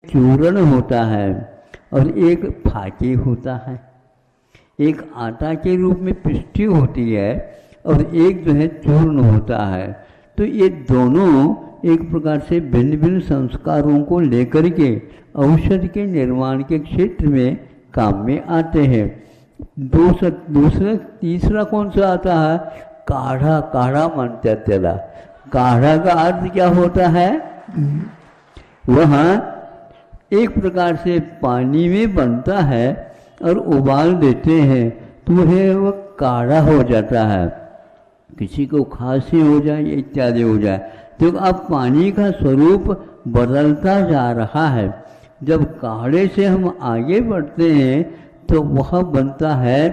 चूर्ण होता है और एक फाके होता है। एक आटा के रूप में पिष्टी होती है और एक जो है चूर्ण होता है। तो ये दोनों एक प्रकार से भिन्न भिन्न संस्कारों को लेकर के औषधि के निर्माण के क्षेत्र में काम में आते हैं। दूसरा तीसरा कौन सा आता है? काढ़ा। काढ़ा मानते चला। काढ़ा का अर्थ क्या होता है? वह एक प्रकार से पानी में बनता है और उबाल देते हैं तो वह काढ़ा हो जाता है। किसी को खांसी हो जाए इत्यादि हो जाए तो अब पानी का स्वरूप बदलता जा रहा है। जब काढ़े से हम आगे बढ़ते हैं तो वह बनता है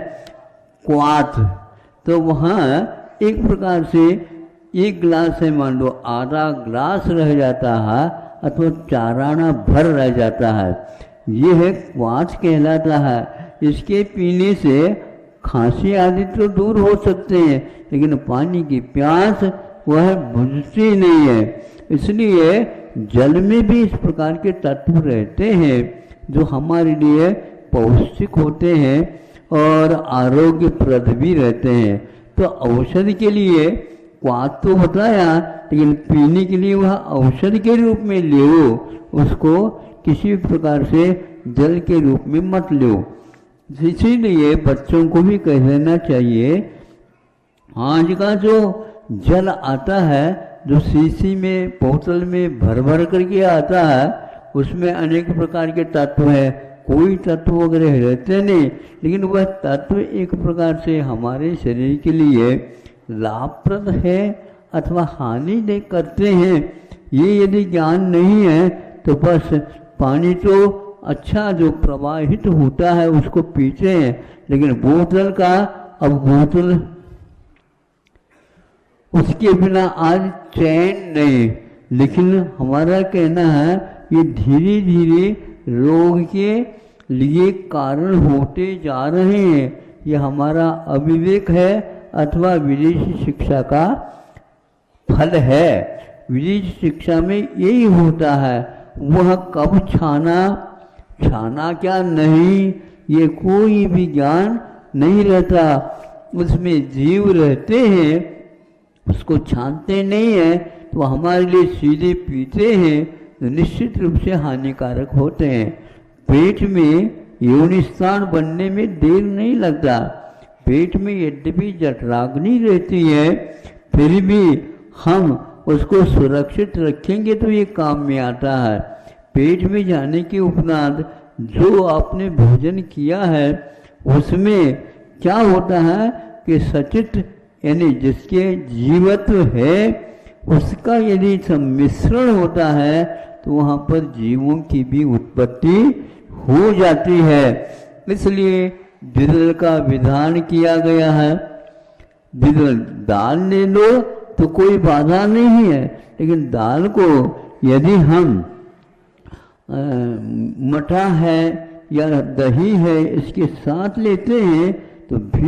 क्वाथ। तो वहाँ एक प्रकार से एक गिलास है, मान लो आधा गिलास रह जाता है अथवा 4 आना भर रह जाता है, ये है क्वाथ कहलाता है। इसके पीने से खांसी आदि तो दूर हो सकते हैं लेकिन पानी की प्यास वह बुझती नहीं है। इसलिए जल में भी इस प्रकार के तत्व रहते हैं जो हमारे लिए पौष्टिक होते हैं और आरोग्यप्रद भी रहते हैं। तो औषधि के लिए क्वाथ तो बताया लेकिन पीने के लिए वह औषधि के रूप में लो, उसको किसी प्रकार से जल के रूप में मत लो। इसीलिए बच्चों को भी कह देना चाहिए, आज का जो जल आता है जो शीशी में बोतल में भर भर करके आता है उसमें अनेक प्रकार के तत्व है, कोई तत्व वगैरह रहते नहीं, लेकिन वह तत्व एक प्रकार से हमारे शरीर के लिए लाभप्रद है अथवा हानि दे करते हैं। ये यदि ज्ञान नहीं है तो बस पानी तो अच्छा जो प्रवाहित होता है उसको पीते हैं, लेकिन बोतल का अब बोतल उसके बिना आज चैन नहीं। लेकिन हमारा कहना है ये धीरे धीरे रोग के लिए कारण होते जा रहे हैं। ये हमारा अविवेक है अथवा विदेशी शिक्षा का फल है। विदेशी शिक्षा में यही होता है, वह कब छाना क्या नहीं, ये कोई भी ज्ञान नहीं रहता। उसमें जीव रहते हैं, उसको छानते नहीं है तो हमारे लिए सीधे पीते हैं तो निश्चित रूप से हानिकारक होते हैं। पेट में योनिस्थान बनने में देर नहीं लगता। पेट में यद्यपि जठराग्नि रहती है फिर भी हम उसको सुरक्षित रखेंगे तो ये काम में आता है। पेट में जाने के उपरांत जो आपने भोजन किया है उसमें क्या होता है कि सचित यानी जिसके जीवत्व है उसका यदि सम्मिश्रण होता है तो वहाँ पर जीवों की भी उत्पत्ति हो जाती है। इसलिए द्विदल का विधान किया गया है। द्विदल दाल ले लो तो कोई बाधा नहीं है, लेकिन दाल को यदि हम मठा है या दही है इसके साथ लेते हैं तो भी